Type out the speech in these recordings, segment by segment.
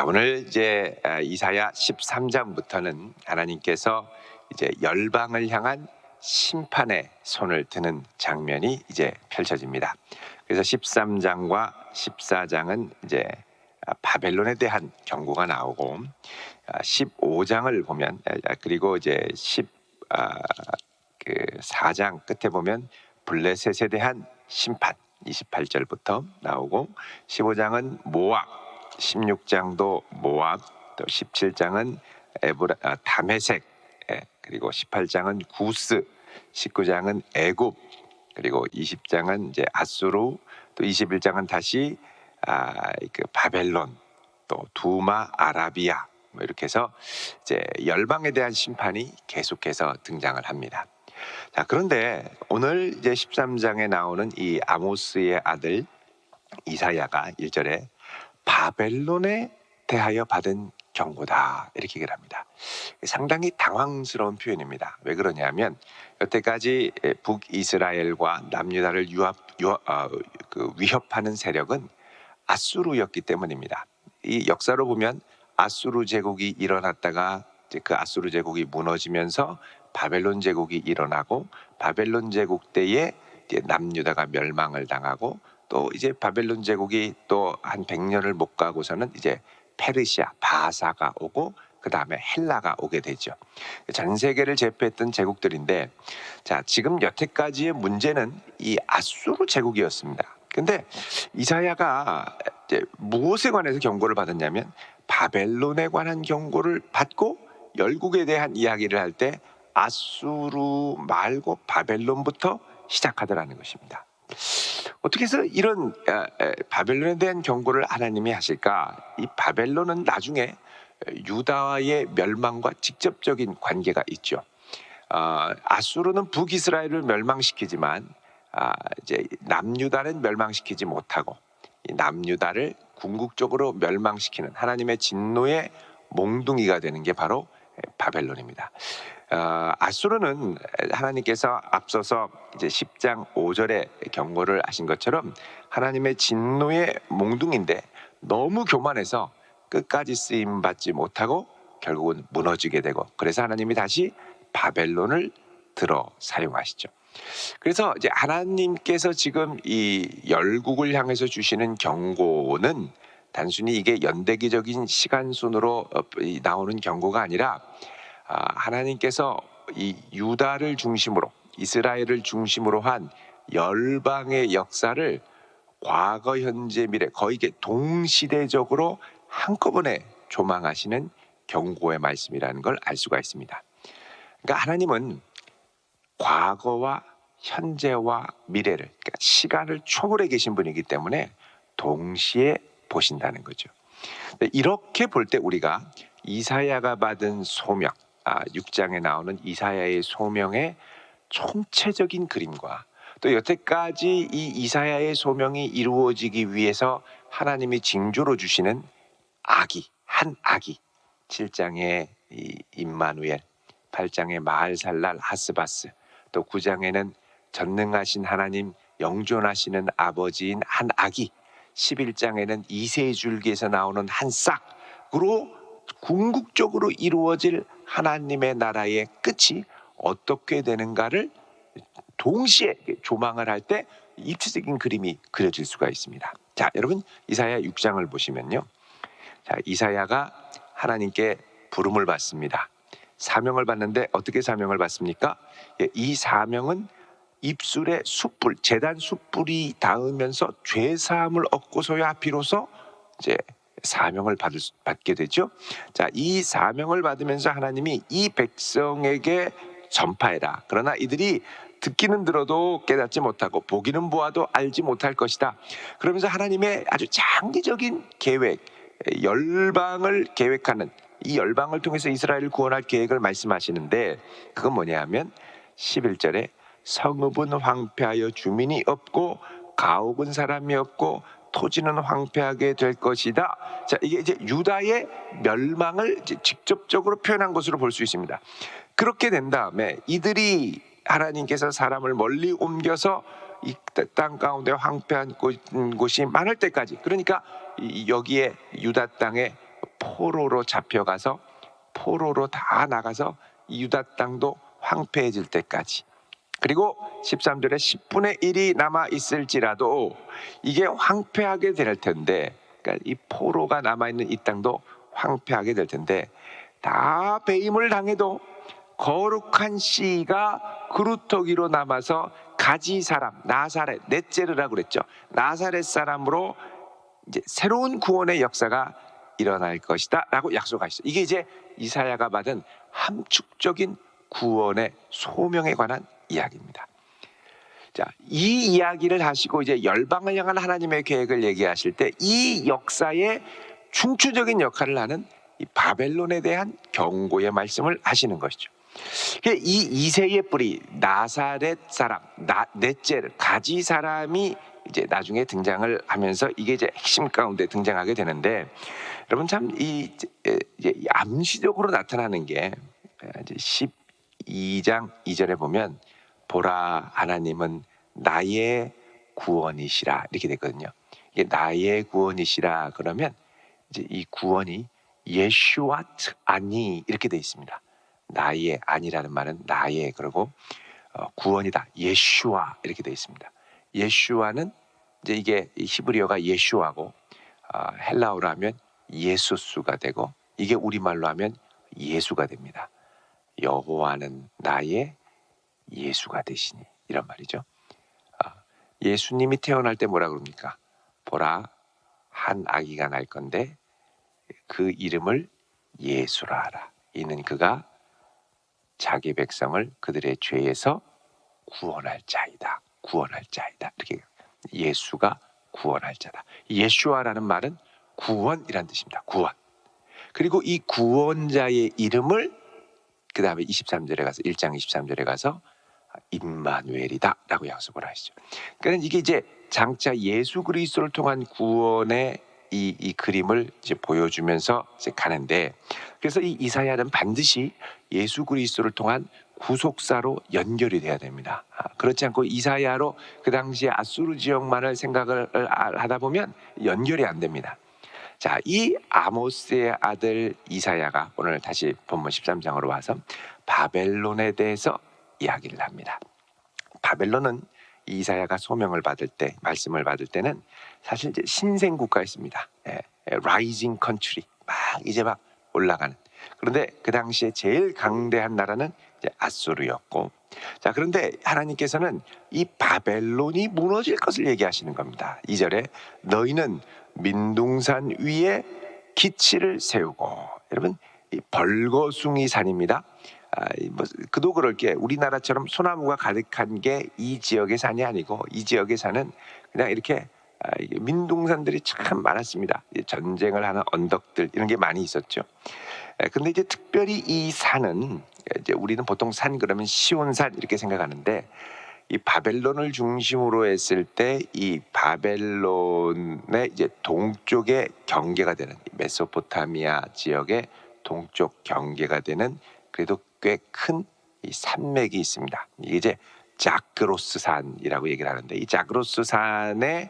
오늘 이제 이사야 13장부터는 하나님께서 이제 열방을 향한 심판의 손을 드는 장면이 이제 펼쳐집니다. 그래서 13장과 14장은 이제 바벨론에 대한 경고가 나오고 15장을 보면 그리고 이제 14장 끝에 보면 블레셋에 대한 심판 28절부터 나오고 15장은 모압, 16장도 모압, 또 17장은 다메섹, 그리고 18장은 구스, 19장은 애굽, 그리고 20장은 이제 아수르, 또 21장은 다시 바벨론, 또 두마 아라비아, 뭐 이렇게 해서 이제 열방에 대한 심판이 계속해서 등장을 합니다. 자, 그런데 오늘 이제 13장에 나오는 이 아모스의 아들 이사야가 1절에 바벨론에 대하여 받은 경고다 이렇게 얘기를 합니다. 상당히 당황스러운 표현입니다. 왜 그러냐면 여태까지 북이스라엘과 남유다를 위협하는 세력은 아수르였기 때문입니다. 이 역사로 보면 아수르 제국이 일어났다가 이제 그 아수르 제국이 무너지면서 바벨론 제국이 일어나고 바벨론 제국 때에 이제 남유다가 멸망을 당하고 또 이제 바벨론 제국이 또 한 100년을 못 가고서는 이제 페르시아 바사가 오고 그 다음에 헬라가 오게 되죠. 전 세계를 제패했던 제국들인데, 자, 지금 여태까지의 문제는 이 아수르 제국이었습니다. 근데 이사야가 이제 무엇에 관해서 경고를 받았냐면 바벨론에 관한 경고를 받고 열국에 대한 이야기를 할 때 아수르 말고 바벨론부터 시작하더라는 것입니다. 어떻게 해서 이런 바벨론에 대한 경고를 하나님이 하실까? 이 바벨론은 나중에 유다와의 멸망과 직접적인 관계가 있죠. 아수르는 북이스라엘을 멸망시키지만 이제 남유다는 멸망시키지 못하고 이 남유다를 궁극적으로 멸망시키는 하나님의 진노의 몽둥이가 되는 게 바로 바벨론입니다. 아수르는 하나님께서 앞서서 이제 10장 5절에 경고를 하신 것처럼 하나님의 진노의 몽둥인데 너무 교만해서 끝까지 쓰임 받지 못하고 결국은 무너지게 되고, 그래서 하나님이 다시 바벨론을 들어 사용하시죠. 그래서 이제 하나님께서 지금 이 열국을 향해서 주시는 경고는 단순히 이게 연대기적인 시간순으로 나오는 경고가 아니라 하나님께서 이 유다를 중심으로 이스라엘을 중심으로 한 열방의 역사를 과거, 현재, 미래 거의 이게 동시대적으로 한꺼번에 조망하시는 경고의 말씀이라는 걸 알 수가 있습니다. 그러니까 하나님은 과거와 현재와 미래를, 그러니까 시간을 초월해 계신 분이기 때문에 동시에 보신다는 거죠. 이렇게 볼 때 우리가 이사야가 받은 소명, 6장에 나오는 이사야의 소명의 총체적인 그림과 또 여태까지 이 이사야의 소명이 이루어지기 위해서 하나님이 징조로 주시는 한 아기, 7장의 임마누엘, 8장의 마할살랄 하스바스, 또 9장에는 전능하신 하나님, 영존하시는 아버지인 한 아기, 11장에는 이세줄기에서 나오는 한 싹으로 궁극적으로 이루어질 하나님의 나라의 끝이 어떻게 되는가를 동시에 조망을 할 때 입체적인 그림이 그려질 수가 있습니다. 자, 여러분 이사야 6장을 보시면요. 자, 이사야가 하나님께 부름을 받습니다. 사명을 받는데 어떻게 사명을 받습니까? 이 사명은 입술에 숯불, 제단 숯불이 닿으면서 죄 사함을 얻고서야 비로소 이제 사명을 받게 되죠. 자, 이 사명을 받으면서 하나님이 이 백성에게 전파해라. 그러나 이들이 듣기는 들어도 깨닫지 못하고 보기는 보아도 알지 못할 것이다. 그러면서 하나님의 아주 장기적인 계획, 열방을 계획하는, 이 열방을 통해서 이스라엘을 구원할 계획을 말씀하시는데 그건 뭐냐 하면 11절에 성읍은 황폐하여 주민이 없고 가옥은 사람이 없고 토지는 황폐하게 될 것이다. 자, 이게 이제 유다의 멸망을 이제 직접적으로 표현한 것으로 볼 수 있습니다. 그렇게 된 다음에 이들이 하나님께서 사람을 멀리 옮겨서 이 땅 가운데 황폐한 곳이 많을 때까지, 그러니까 여기에 유다 땅에 포로로 잡혀가서 포로로 다 나가서 유다 땅도 황폐해질 때까지, 그리고 13절에 10분의 1이 남아 있을지라도 이게 황폐하게 될 텐데, 그러니까 이 포로가 남아있는 이 땅도 황폐하게 될 텐데, 다 배임을 당해도 거룩한 씨가 그루터기로 남아서 가지 사람, 나사렛, 넷제르라고 그랬죠. 나사렛 사람으로 이제 새로운 구원의 역사가 일어날 것이다 라고 약속하셨어요. 이게 이제 이사야가 받은 함축적인 구원의 소명에 관한 이야기입니다. 자, 이 이야기를 하시고 이제 열방을 향한 하나님의 계획을 얘기하실 때 이 역사의 중추적인 역할을 하는 이 바벨론에 대한 경고의 말씀을 하시는 것이죠. 이 이세의 뿌리 나사렛 사람, 넷제르, 가지 사람이 이제 나중에 등장을 하면서 이게 이제 핵심 가운데 등장하게 되는데, 여러분 참 이제 암시적으로 나타나는 게 이제 12장 2절에 보면 보라 하나님은 나의 구원이시라 이렇게 됐거든요. 이게 나의 구원이시라 그러면 이제 이 구원이 예슈아트 아니 이렇게 돼 있습니다. 나의, 아니라는 말은 나의, 그리고 구원이다, 예슈아 이렇게 돼 있습니다. 예슈아는 이제 이게 히브리어가 예슈아고 헬라어로 하면 예수수가 되고, 이게 우리말로 하면 예수가 됩니다. 여호와는 나의 예수가 되시니, 이런 말이죠. 예수님이 태어날 때 뭐라 그럽니까? 보라, 한 아기가 날 건데 그 이름을 예수라 하라. 이는 그가 자기 백성을 그들의 죄에서 구원할 자이다. 구원할 자이다. 이렇게 예수가 구원할 자다. 예슈아라는 말은 구원이란 뜻입니다. 구원. 그리고 이 구원자의 이름을 그 다음에 23절에 가서 1장 23절에 가서 임마누엘이다 라고 약속을 하시죠. 그러니까 이게 이제 장차 예수 그리스도를 통한 구원의 이 그림을 이제 보여주면서 이제 가는데, 그래서 이 이사야는 반드시 예수 그리스도를 통한 구속사로 연결이 돼야 됩니다. 그렇지 않고 이사야로 그 당시에 아수르 지역만을 생각을 하다 보면 연결이 안 됩니다. 자, 이 아모스의 아들 이사야가 오늘 다시 본문 13장으로 와서 바벨론에 대해서 이야기를 합니다. 바벨론은 이사야가 소명을 받을 때, 말씀을 받을 때는 사실 이제 신생 국가였습니다. 라이징 컨트리, 이제 막 올라가는. 그런데 그 당시에 제일 강대한 나라는 이제 아수르였고, 자, 그런데 하나님께서는 이 바벨론이 무너질 것을 얘기하시는 겁니다. 2절에 너희는 민둥산 위에 기치를 세우고, 여러분 이 벌거숭이 산입니다. 그도 그럴 게 우리나라처럼 소나무가 가득한 게 이 지역의 산이 아니고, 이 지역의 산은 그냥 이렇게 민둥산들이 참 많았습니다. 전쟁을 하는 언덕들 이런 게 많이 있었죠. 근데 이제 특별히 이 산은 이제 우리는 보통 산 그러면 시온산 이렇게 생각하는데, 이 바벨론을 중심으로 했을 때 이 바벨론의 이제 동쪽에 경계가 되는 메소포타미아 지역의 동쪽 경계가 되는 그래도 꽤 큰 이 산맥이 있습니다. 이게 이제 자그로스 산이라고 얘기를 하는데, 이 자그로스 산의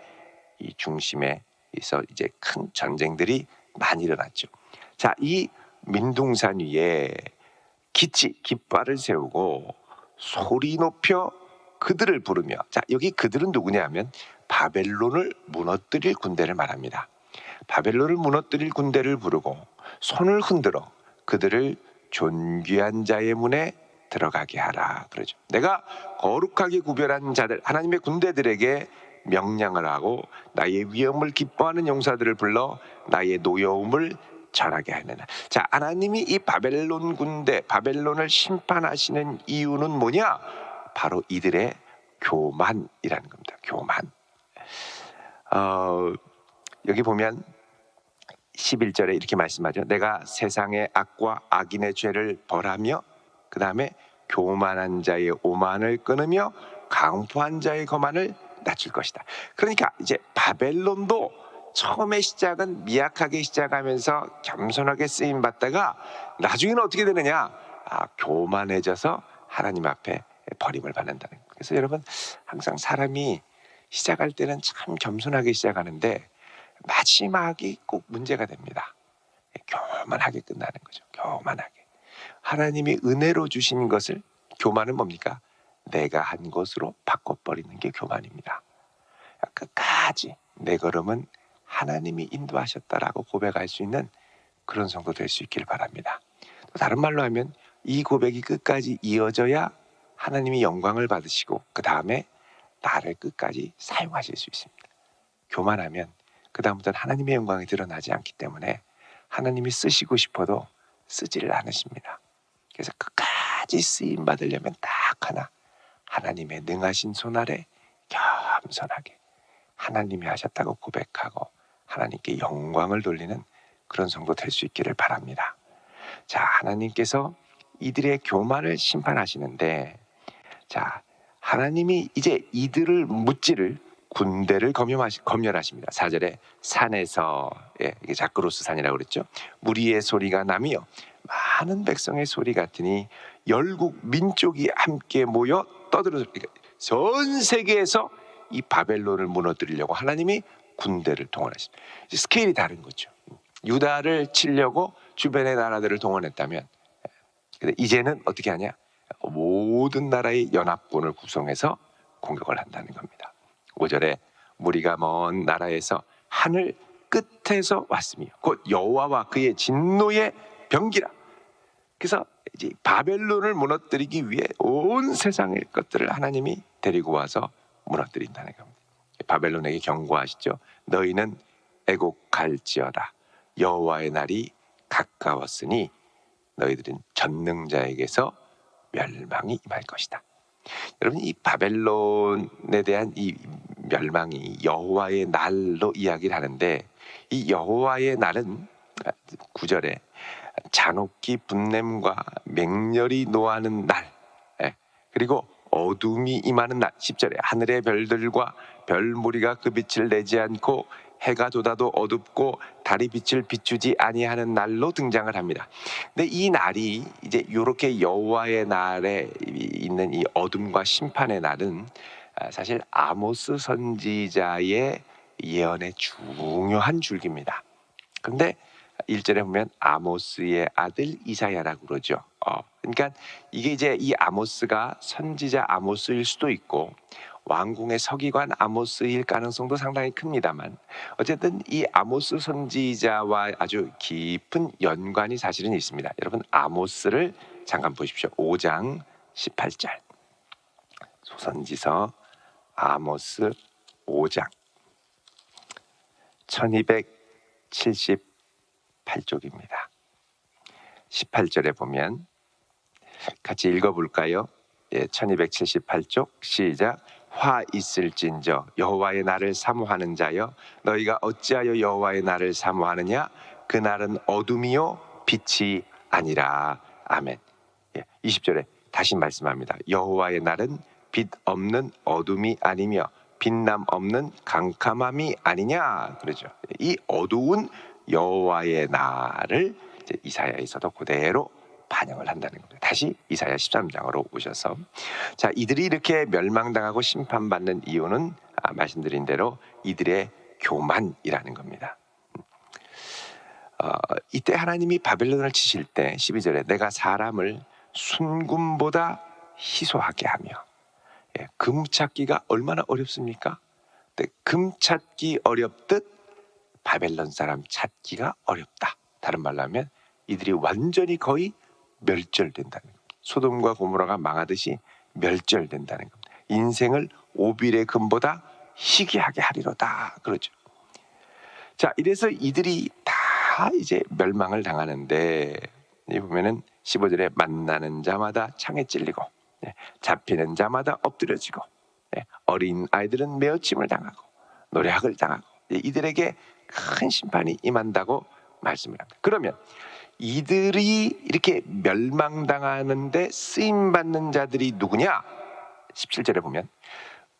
이 중심에 있어 이제 큰 전쟁들이 많이 일어났죠. 자, 이 민둥산 위에 깃발을 세우고 소리 높여 그들을 부르며, 자, 여기 그들은 누구냐면 바벨론을 무너뜨릴 군대를 말합니다. 바벨론을 무너뜨릴 군대를 부르고 손을 흔들어 그들을 존귀한 자의 문에 들어가게 하라 그러죠. 내가 거룩하게 구별한 자들, 하나님의 군대들에게 명령을 하고 나의 위엄을 기뻐하는 용사들을 불러 나의 노여움을 전하게 하느라. 자, 하나님이 이 바벨론 군대, 바벨론을 심판하시는 이유는 뭐냐? 바로 이들의 교만이라는 겁니다. 교만. 여기 보면 11절에 이렇게 말씀하죠. 내가 세상의 악과 악인의 죄를 벌하며, 그 다음에 교만한 자의 오만을 끊으며 강포한 자의 거만을 낮출 것이다. 그러니까 이제 바벨론도 처음에 시작은 미약하게 시작하면서 겸손하게 쓰임 받다가 나중에는 어떻게 되느냐? 교만해져서 하나님 앞에 버림을 받는다는 거예요. 그래서 여러분, 항상 사람이 시작할 때는 참 겸손하게 시작하는데 마지막이 꼭 문제가 됩니다. 교만하게 끝나는 거죠. 교만하게. 하나님이 은혜로 주신 것을, 교만은 뭡니까? 내가 한 것으로 바꿔버리는 게 교만입니다. 끝까지 내 걸음은 하나님이 인도하셨다라고 고백할 수 있는 그런 성도 될 수 있기를 바랍니다. 다른 말로 하면 이 고백이 끝까지 이어져야 하나님이 영광을 받으시고 그 다음에 나를 끝까지 사용하실 수 있습니다. 교만하면 그 다음부터는 하나님의 영광이 드러나지 않기 때문에 하나님이 쓰시고 싶어도 쓰지를 않으십니다. 그래서 끝까지 쓰임 받으려면 딱 하나, 하나님의 능하신 손 아래 겸손하게 하나님이 하셨다고 고백하고 하나님께 영광을 돌리는 그런 성도 될 수 있기를 바랍니다. 자, 하나님께서 이들의 교만을 심판하시는데, 자, 하나님이 이제 이들을 무찌를 군대를 검열하십니다. 4절에 산에서, 이게 자크로스 산이라고 그랬죠. 무리의 소리가 나며 많은 백성의 소리 같으니 열국 민족이 함께 모여 떠들어, 전 세계에서 이 바벨론을 무너뜨리려고 하나님이 군대를 동원하십니다. 스케일이 다른 거죠. 유다를 치려고 주변의 나라들을 동원했다면, 근데 이제는 어떻게 하냐? 모든 나라의 연합군을 구성해서 공격을 한다는 겁니다. 5절에 무리가 먼 나라에서 하늘 끝에서 왔으며 곧 여호와와 그의 진노의 병기라. 그래서 이제 바벨론을 무너뜨리기 위해 온 세상의 것들을 하나님이 데리고 와서 무너뜨린다는 겁니다. 바벨론에게 경고하시죠. 너희는 애곡할지어다. 여호와의 날이 가까웠으니 너희들은 전능자에게서 멸망이 임할 것이다. 여러분, 이 바벨론에 대한 이 멸망이 여호와의 날로 이야기를 하는데, 이 여호와의 날은 9절에 잔혹기 분냄과 맹렬히 노하는 날, 그리고 어둠이 임하는 날, 10절에 하늘의 별들과 별무리가 그 빛을 내지 않고 해가 돋아도 어둡고 달이 빛을 비추지 아니하는 날로 등장을 합니다. 근데 이 날이 이제 이렇게 여호와의 날에 있는 이 어둠과 심판의 날은 사실 아모스 선지자의 예언의 중요한 줄기입니다. 그런데 1절에 보면 아모스의 아들 이사야라고 그러죠. 그러니까 이게 이제 이 아모스가 선지자 아모스일 수도 있고 왕궁의 서기관 아모스일 가능성도 상당히 큽니다만, 어쨌든 이 아모스 선지자와 아주 깊은 연관이 사실은 있습니다. 여러분, 아모스를 잠깐 보십시오. 5장 18절 소선지서 아모스 5장 1278쪽입니다. 18절에 보면 같이 읽어볼까요? 1278쪽 시작. 화 있을진저 여호와의 날을 사모하는 자여, 너희가 어찌하여 여호와의 날을 사모하느냐? 그 날은 어둠이요 빛이 아니라. 아멘. 20절에 다시 말씀합니다. 여호와의 날은 빛 없는 어둠이 아니며 빛남 없는 캄캄함이 아니냐 그러죠. 이 어두운 여호와의 날을 이제 이사야에서도 그대로 반영을 한다는 겁니다. 다시 이사야 13장으로 오셔서, 자, 이들이 이렇게 멸망당하고 심판받는 이유는 말씀드린 대로 이들의 교만이라는 겁니다. 이때 하나님이 바벨론을 치실 때 12절에 내가 사람을 순금보다 희소하게 하며, 금 찾기가 얼마나 어렵습니까? 금 찾기 어렵듯 바벨론 사람 찾기가 어렵다. 다른 말로 하면 이들이 완전히 거의 멸절된다는 겁니다. 소돔과 고모라가 망하듯이 멸절된다는 겁니다. 인생을 오빌의 금보다 희귀하게 하리로다 그러죠. 자, 이래서 이들이 다 이제 멸망을 당하는데, 이 보면은 15절에 만나는 자마다 창에 찔리고 잡히는 자마다 엎드려지고 어린 아이들은 메어침을 당하고 노략을 당하고 이들에게 큰 심판이 임한다고 말씀을 합니다. 그러면 이들이 이렇게 멸망당하는데 쓰임받는 자들이 누구냐? 17절에 보면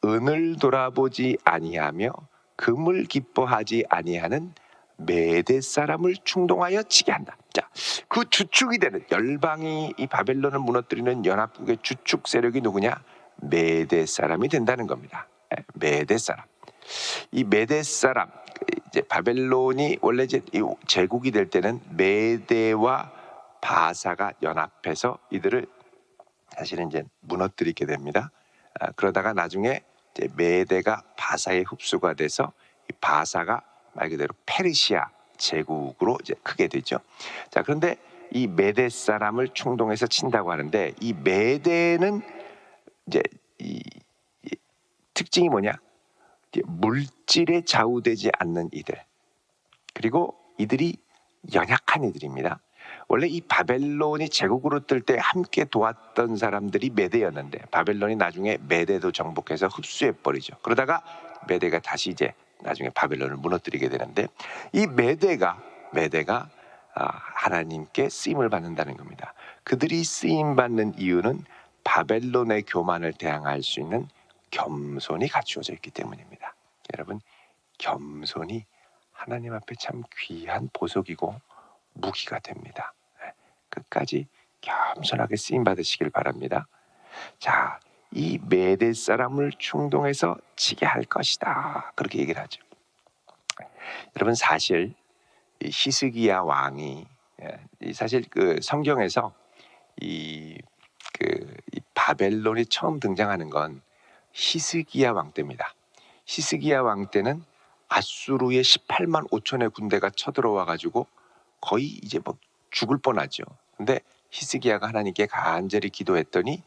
은을 돌아보지 아니하며 금을 기뻐하지 아니하는 메대 사람을 충동하여 치게 한다. 자, 그 주축이 되는 열방이 이 바벨론을 무너뜨리는 연합국의 주축 세력이 누구냐? 메대 사람이 된다는 겁니다. 메대 사람. 이 메대 사람, 이제 바벨론이 원래 이제 이 제국이 될 때는 메대와 바사가 연합해서 이들을 사실은 이제 무너뜨리게 됩니다. 그러다가 나중에 이제 메대가 바사에 흡수가 돼서 이 바사가 말 그대로 페르시아 제국으로 이제 크게 되죠. 자, 그런데 이 메대 사람을 충동해서 친다고 하는데 이 메대는 이제 이 특징이 뭐냐? 물질에 좌우되지 않는 이들, 그리고 이들이 연약한 이들입니다. 원래 이 바벨론이 제국으로 뜰 때 함께 도왔던 사람들이 메대였는데 바벨론이 나중에 메대도 정복해서 흡수해버리죠. 그러다가 메대가 다시 이제 나중에 바벨론을 무너뜨리게 되는데 이 메대가 하나님께 쓰임을 받는다는 겁니다. 그들이 쓰임받는 이유는 바벨론의 교만을 대항할 수 있는 겸손이 갖추어져 있기 때문입니다. 여러분, 겸손이 하나님 앞에 참 귀한 보석이고 무기가 됩니다. 끝까지 겸손하게 쓰임 받으시길 바랍니다. 자, 이 메대 사람을 충동해서 치게 할 것이다, 그렇게 얘기를 하죠. 여러분, 사실 이 히스기야 왕이 사실 그 성경에서 이 바벨론이 처음 등장하는 건 히스기야 왕 때입니다. 히스기야 왕 때는 아수르의 18만 5천의 군대가 쳐들어와 가지고 거의 이제 뭐 죽을 뻔하죠. 근데 히스기야가 하나님께 간절히 기도했더니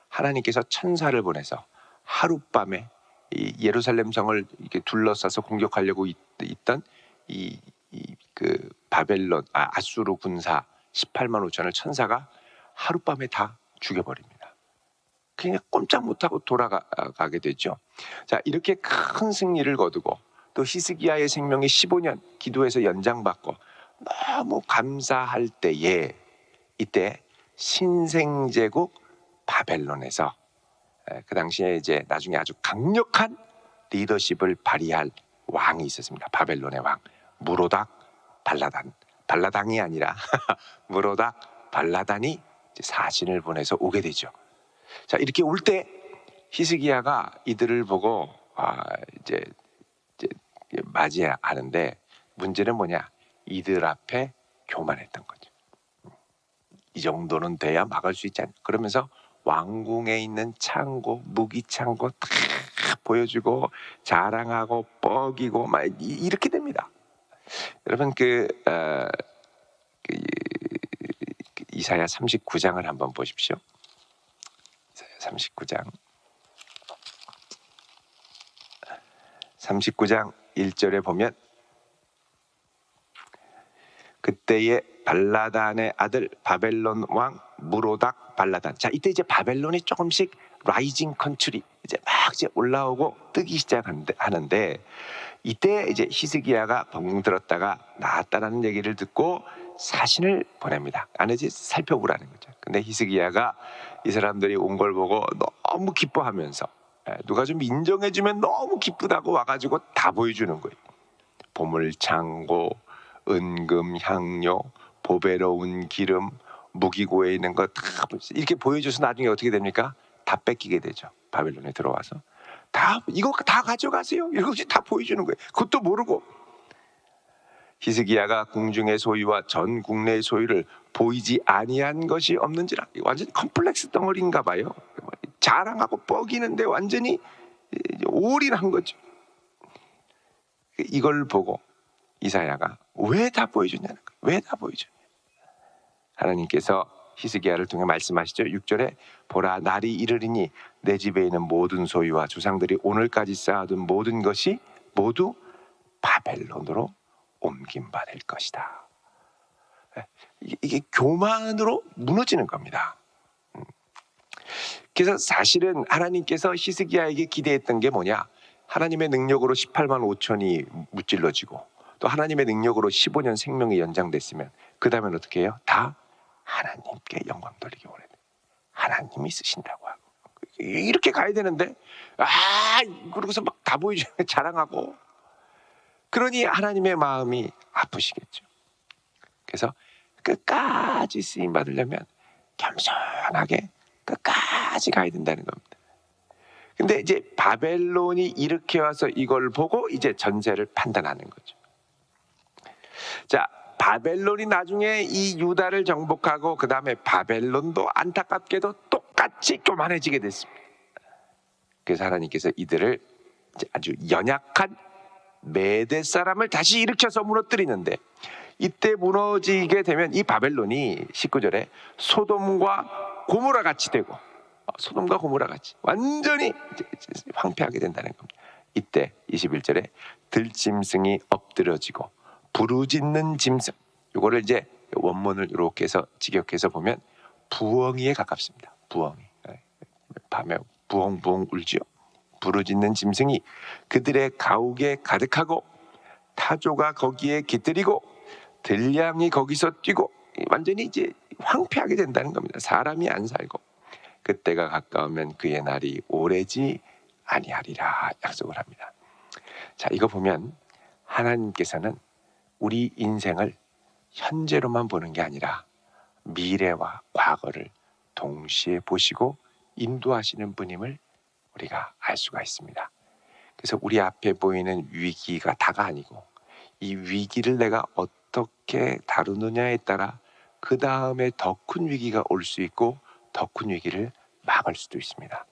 하나님께서 천사를 보내서 하룻밤에 이 예루살렘 성을 이렇게 둘러싸서 공격하려고 있던 그 바벨론 아수르 군사 18만 5천을 천사가 하룻밤에 다 죽여버립니다. 그냥 꼼짝 못하고 돌아가게 되죠. 자, 이렇게 큰 승리를 거두고 또 히스기야의 생명이 15년 기도해서 연장받고 너무 감사할 때에 이때 신생제국 바벨론에서 그 당시에 이제 나중에 아주 강력한 리더십을 발휘할 왕이 있었습니다. 바벨론의 왕 무로닥 발라단, 발라당이 아니라 무로닥 발라단이 이제 사신을 보내서 오게 되죠. 자, 이렇게 올 때 히스기야가 이들을 보고 이제 맞이하는데 문제는 뭐냐? 이들 앞에 교만했던 거죠. 이 정도는 돼야 막을 수 있지 않나. 그러면서 왕궁에 있는 창고, 무기 창고 다 보여주고 자랑하고 뻐기고 막 이렇게 됩니다. 여러분 이사야 39장을 한번 보십시오. 이사야 39장 1절에 보면 그때의 발라단의 아들 바벨론 왕 무로닥 발라단. 자, 이때 이제 바벨론이 조금씩 라이징 컨트리 이제 막 이제 올라오고 뜨기 시작하는데 이때 이제 히스기야가 병들었다가 나았다라는 얘기를 듣고 사신을 보냅니다. 안에서 살펴보라는 거죠. 근데 히스기야가 이 사람들이 온 걸 보고 너무 기뻐하면서 누가 좀 인정해주면 너무 기쁘다고 와가지고 다 보여주는 거예요. 보물창고, 은금, 향료, 보배로운 기름, 무기고에 있는 거 다 이렇게 보여줘서 나중에 어떻게 됩니까? 다 뺏기게 되죠. 바벨론에 들어와서 다 이거 다 가져가세요. 이것이 다 보여주는 거예요. 그것도 모르고 히스기야가 궁중의 소유와 전 국내의 소유를 보이지 아니한 것이 없는지라. 완전히 컴플렉스 덩어리인가 봐요. 자랑하고 뻐기는데 완전히 올인한 거죠. 이걸 보고 이사야가 왜 다 보여주냐는 거예요. 왜 다 보여주냐. 하나님께서 히스기야를 통해 말씀하시죠. 6절에 보라, 날이 이르리니 내 집에 있는 모든 소유와 조상들이 오늘까지 쌓아둔 모든 것이 모두 바벨론으로 옮김받을 것이다. 이게 교만으로 무너지는 겁니다. 그래서 사실은 하나님께서 히스기야에게 기대했던 게 뭐냐? 하나님의 능력으로 18만 5천이 무찔러지고 또 하나님의 능력으로 15년 생명이 연장됐으면 그 다음엔 어떻게 해요? 다 하나님께 영광 돌리기 원해요. 하나님이 쓰신다고 하고 이렇게 가야 되는데 그러고서 막 다 보여주고 자랑하고 그러니 하나님의 마음이 아프시겠죠. 그래서 끝까지 쓰임 받으려면 겸손하게 끝까지 가야 된다는 겁니다. 근데 이제 바벨론이 이렇게 와서 이걸 보고 이제 전세를 판단하는 거죠. 자, 바벨론이 나중에 이 유다를 정복하고 그 다음에 바벨론도 안타깝게도 똑같이 교만해지게 됐습니다. 그래서 하나님께서 이들을 아주 연약한 메대 사람을 다시 일으켜서 무너뜨리는데, 이때 무너지게 되면 이 바벨론이 19절에 소돔과 고모라 같이 되고, 소돔과 고모라 같이 완전히 황폐하게 된다는 겁니다. 이때 21절에 들짐승이 엎드러지고 부르짖는 짐승, 이거를 이제 원문을 이렇게 해서 직역해서 보면 부엉이에 가깝습니다. 부엉이, 밤에 부엉부엉 울지요. 부르짖는 짐승이 그들의 가옥에 가득하고 타조가 거기에 깃들이고 들량이 거기서 뛰고, 완전히 이제 황폐하게 된다는 겁니다. 사람이 안 살고 그때가 가까우면 그의 날이 오래지 아니하리라 약속을 합니다. 자, 이거 보면 하나님께서는 우리 인생을 현재로만 보는 게 아니라 미래와 과거를 동시에 보시고 인도하시는 분임을 우리가 알 수가 있습니다. 그래서 우리 앞에 보이는 위기가 다가 아니고, 이 위기를 내가 어떻게 다루느냐에 따라 그 다음에 더 큰 위기가 올 수 있고 더 큰 위기를 막을 수도 있습니다.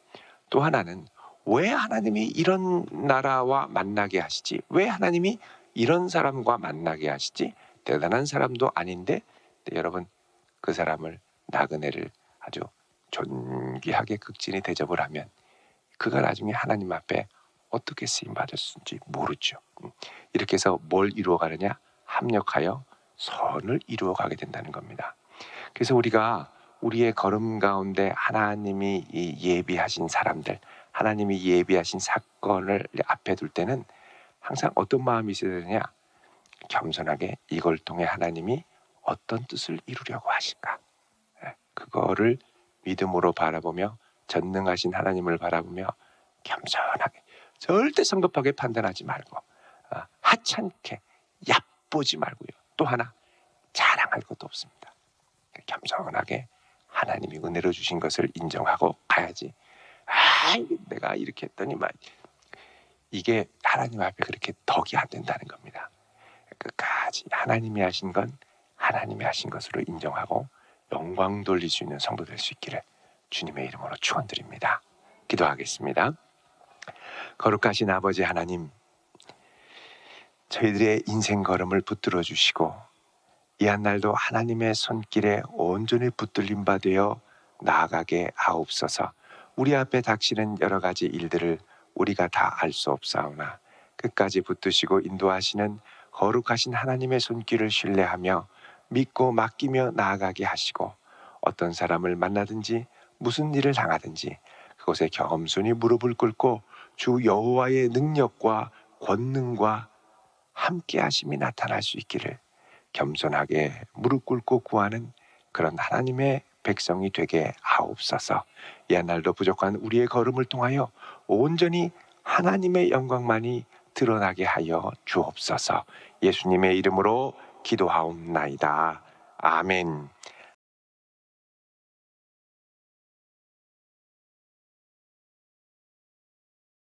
또 하나는, 왜 하나님이 이런 나라와 만나게 하시지? 왜 하나님이 이런 사람과 만나게 하시지? 대단한 사람도 아닌데, 여러분, 그 사람을, 나그네를 아주 존귀하게 극진히 대접을 하면 그가 나중에 하나님 앞에 어떻게 쓰임받았는지 모르죠. 이렇게 해서 뭘 이루어가느냐? 합력하여 선을 이루어가게 된다는 겁니다. 그래서 우리가 우리의 걸음 가운데 하나님이 예비하신 사람들, 하나님이 예비하신 사건을 앞에 둘 때는 항상 어떤 마음이 있어야 되느냐? 겸손하게 이걸 통해 하나님이 어떤 뜻을 이루려고 하실까? 그거를 믿음으로 바라보며, 전능하신 하나님을 바라보며 겸손하게, 절대 성급하게 판단하지 말고, 하찮게 얕보지 말고요. 또 하나, 자랑할 것도 없습니다. 겸손하게 하나님이 은혜로 주신 것을 인정하고 가야지. 내가 이렇게 했더니 이게 하나님 앞에 그렇게 덕이 안 된다는 겁니다. 끝까지 하나님이 하신 건 하나님이 하신 것으로 인정하고 영광 돌릴 수 있는 성도 될 수 있기를 주님의 이름으로 축원드립니다. 기도하겠습니다. 거룩하신 아버지 하나님, 저희들의 인생 걸음을 붙들어 주시고 이 한 날도 하나님의 손길에 온전히 붙들림 바 되어 나아가게 하옵소서. 우리 앞에 닥치는 여러 가지 일들을 우리가 다 알 수 없사오나 끝까지 붙드시고 인도하시는 거룩하신 하나님의 손길을 신뢰하며 믿고 맡기며 나아가게 하시고, 어떤 사람을 만나든지 무슨 일을 당하든지 그곳에 겸손히 무릎을 꿇고 주 여호와의 능력과 권능과 함께 하심이 나타날 수 있기를 겸손하게 무릎 꿇고 구하는 그런 하나님의 백성이 되게 하옵소서. 이 한 날도 부족한 우리의 걸음을 통하여 온전히 하나님의 영광만이 드러나게 하여 주옵소서. 예수님의 이름으로 기도하옵나이다. 아멘.